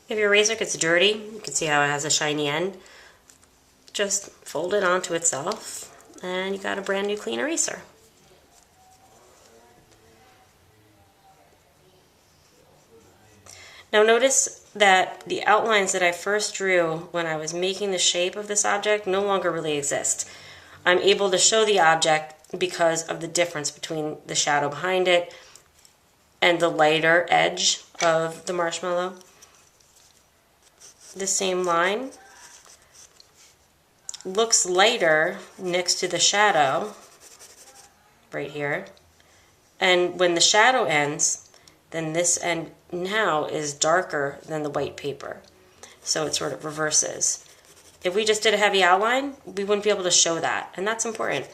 If your razor gets dirty, you can see how it has a shiny end. Just fold it onto itself and you got a brand new clean eraser. Now notice that the outlines that I first drew when I was making the shape of this object no longer really exist. I'm able to show the object because of the difference between the shadow behind it and the lighter edge of the marshmallow. The same line looks lighter next to the shadow right here, and when the shadow ends, then this end now is darker than the white paper, so it sort of reverses. If we just did a heavy outline, we wouldn't be able to show that, and that's important.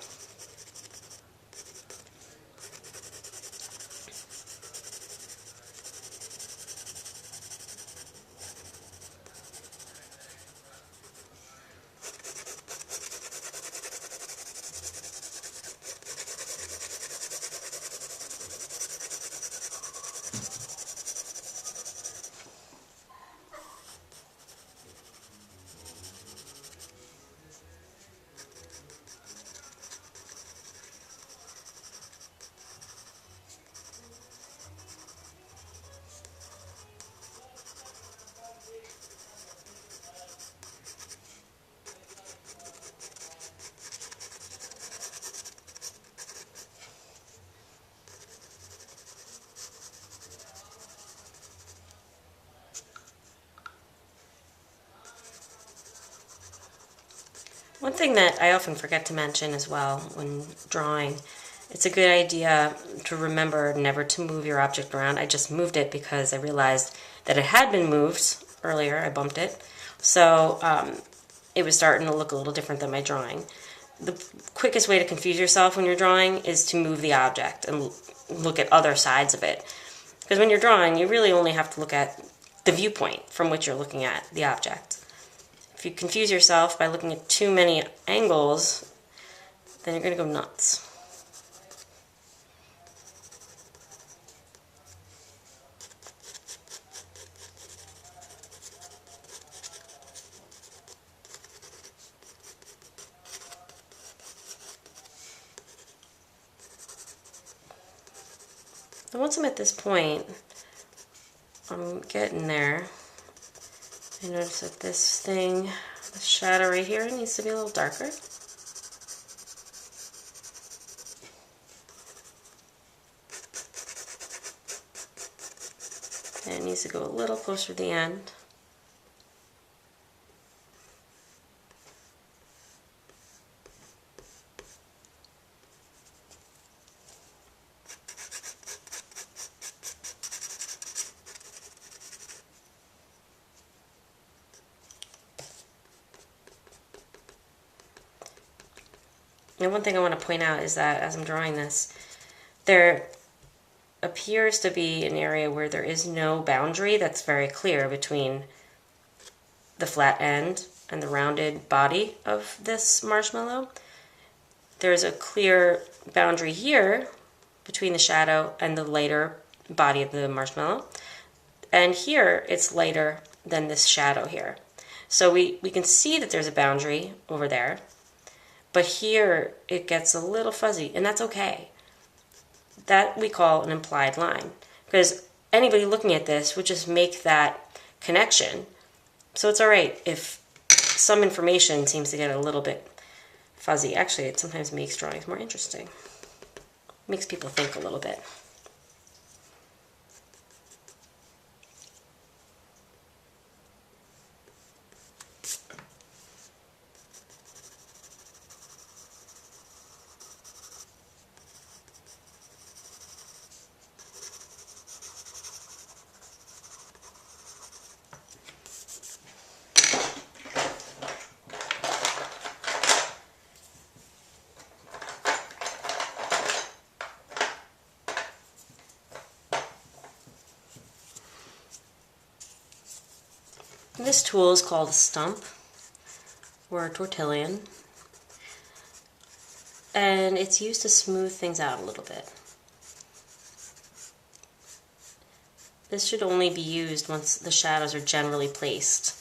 One thing that I often forget to mention as well when drawing, it's a good idea to remember never to move your object around. I just moved it because I realized that it had been moved earlier. I bumped it. So it was starting to look a little different than my drawing. The quickest way to confuse yourself when you're drawing is to move the object and look at other sides of it. Because when you're drawing, you really only have to look at the viewpoint from which you're looking at the object. If you confuse yourself by looking at too many angles, then you're going to go nuts. So once I'm at this point, I'm getting there. I notice that this thing, the shadow right here, needs to be a little darker. And it needs to go a little closer to the end. And one thing I want to point out is that as I'm drawing this, there appears to be an area where there is no boundary that's very clear between the flat end and the rounded body of this marshmallow. There's a clear boundary here between the shadow and the lighter body of the marshmallow. And here it's lighter than this shadow here. So we can see that there's a boundary over there. But here it gets a little fuzzy, and that's okay. That we call an implied line, because anybody looking at this would just make that connection. So it's all right if some information seems to get a little bit fuzzy. Actually, it sometimes makes drawings more interesting. Makes people think a little bit. This tool is called a stump or a tortillon, and it's used to smooth things out a little bit. This should only be used once the shadows are generally placed.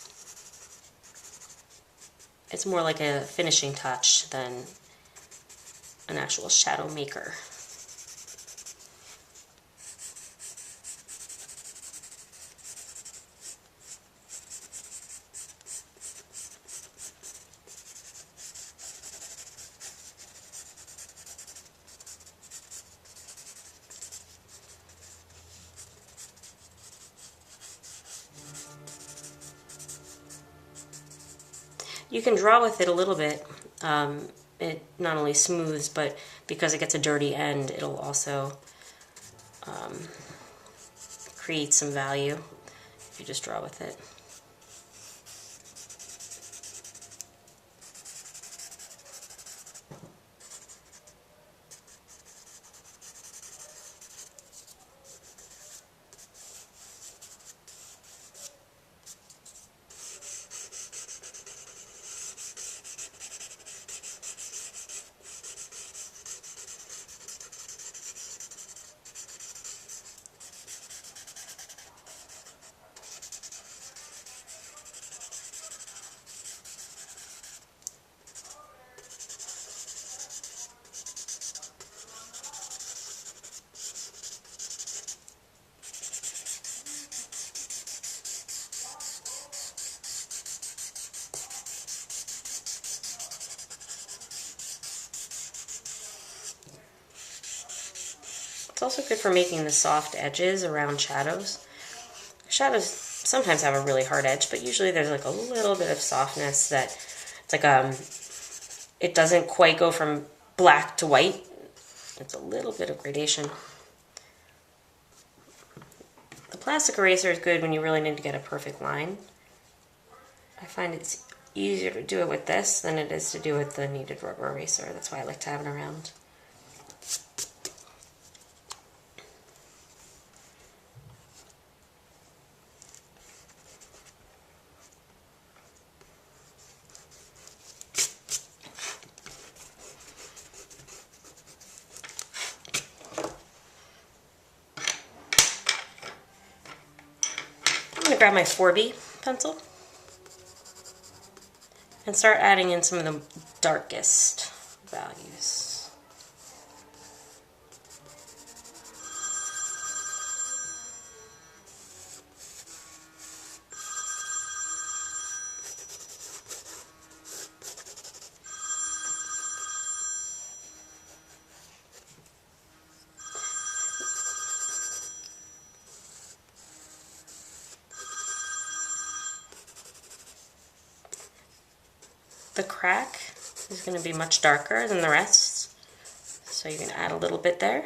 It's more like a finishing touch than an actual shadow maker. You can draw with it a little bit. It not only smooths, but because it gets a dirty end, it'll also create some value if you just draw with it. It's also good for making the soft edges around shadows. Shadows sometimes have a really hard edge, but usually there's like a little bit of softness that it's like it doesn't quite go from black to white. It's a little bit of gradation. The plastic eraser is good when you really need to get a perfect line. I find it's easier to do it with this than it is to do with the kneaded rubber eraser. That's why I like to have it around. I'm going to grab my 4B pencil and start adding in some of the darkest values. The crack is going to be much darker than the rest, so you can add a little bit there.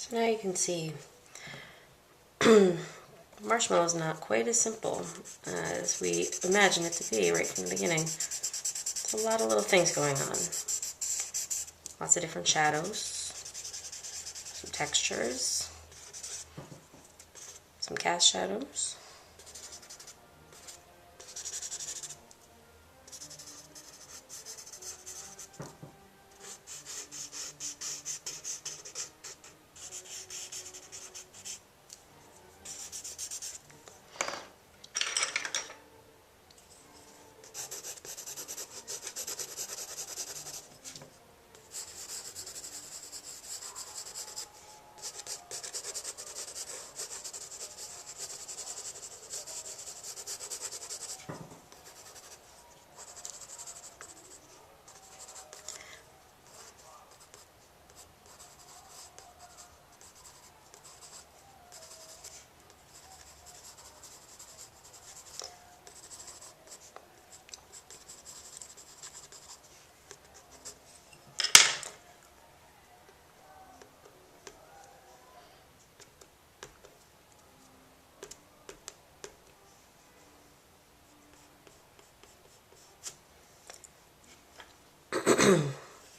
So now you can see Marshmallow is not quite as simple as we imagine it to be right from the beginning. There's a lot of little things going on. Lots of different shadows, some textures, some cast shadows.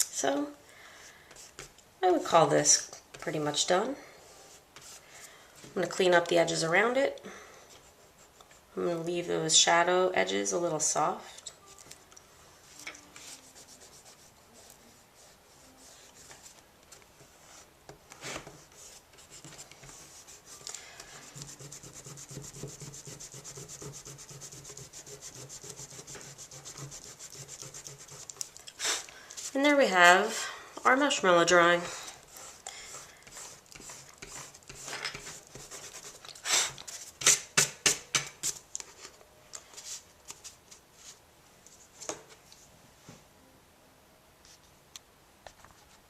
So I would call this pretty much done. I'm going to clean up the edges around it. I'm going to leave those shadow edges a little soft. And there we have our marshmallow drawing.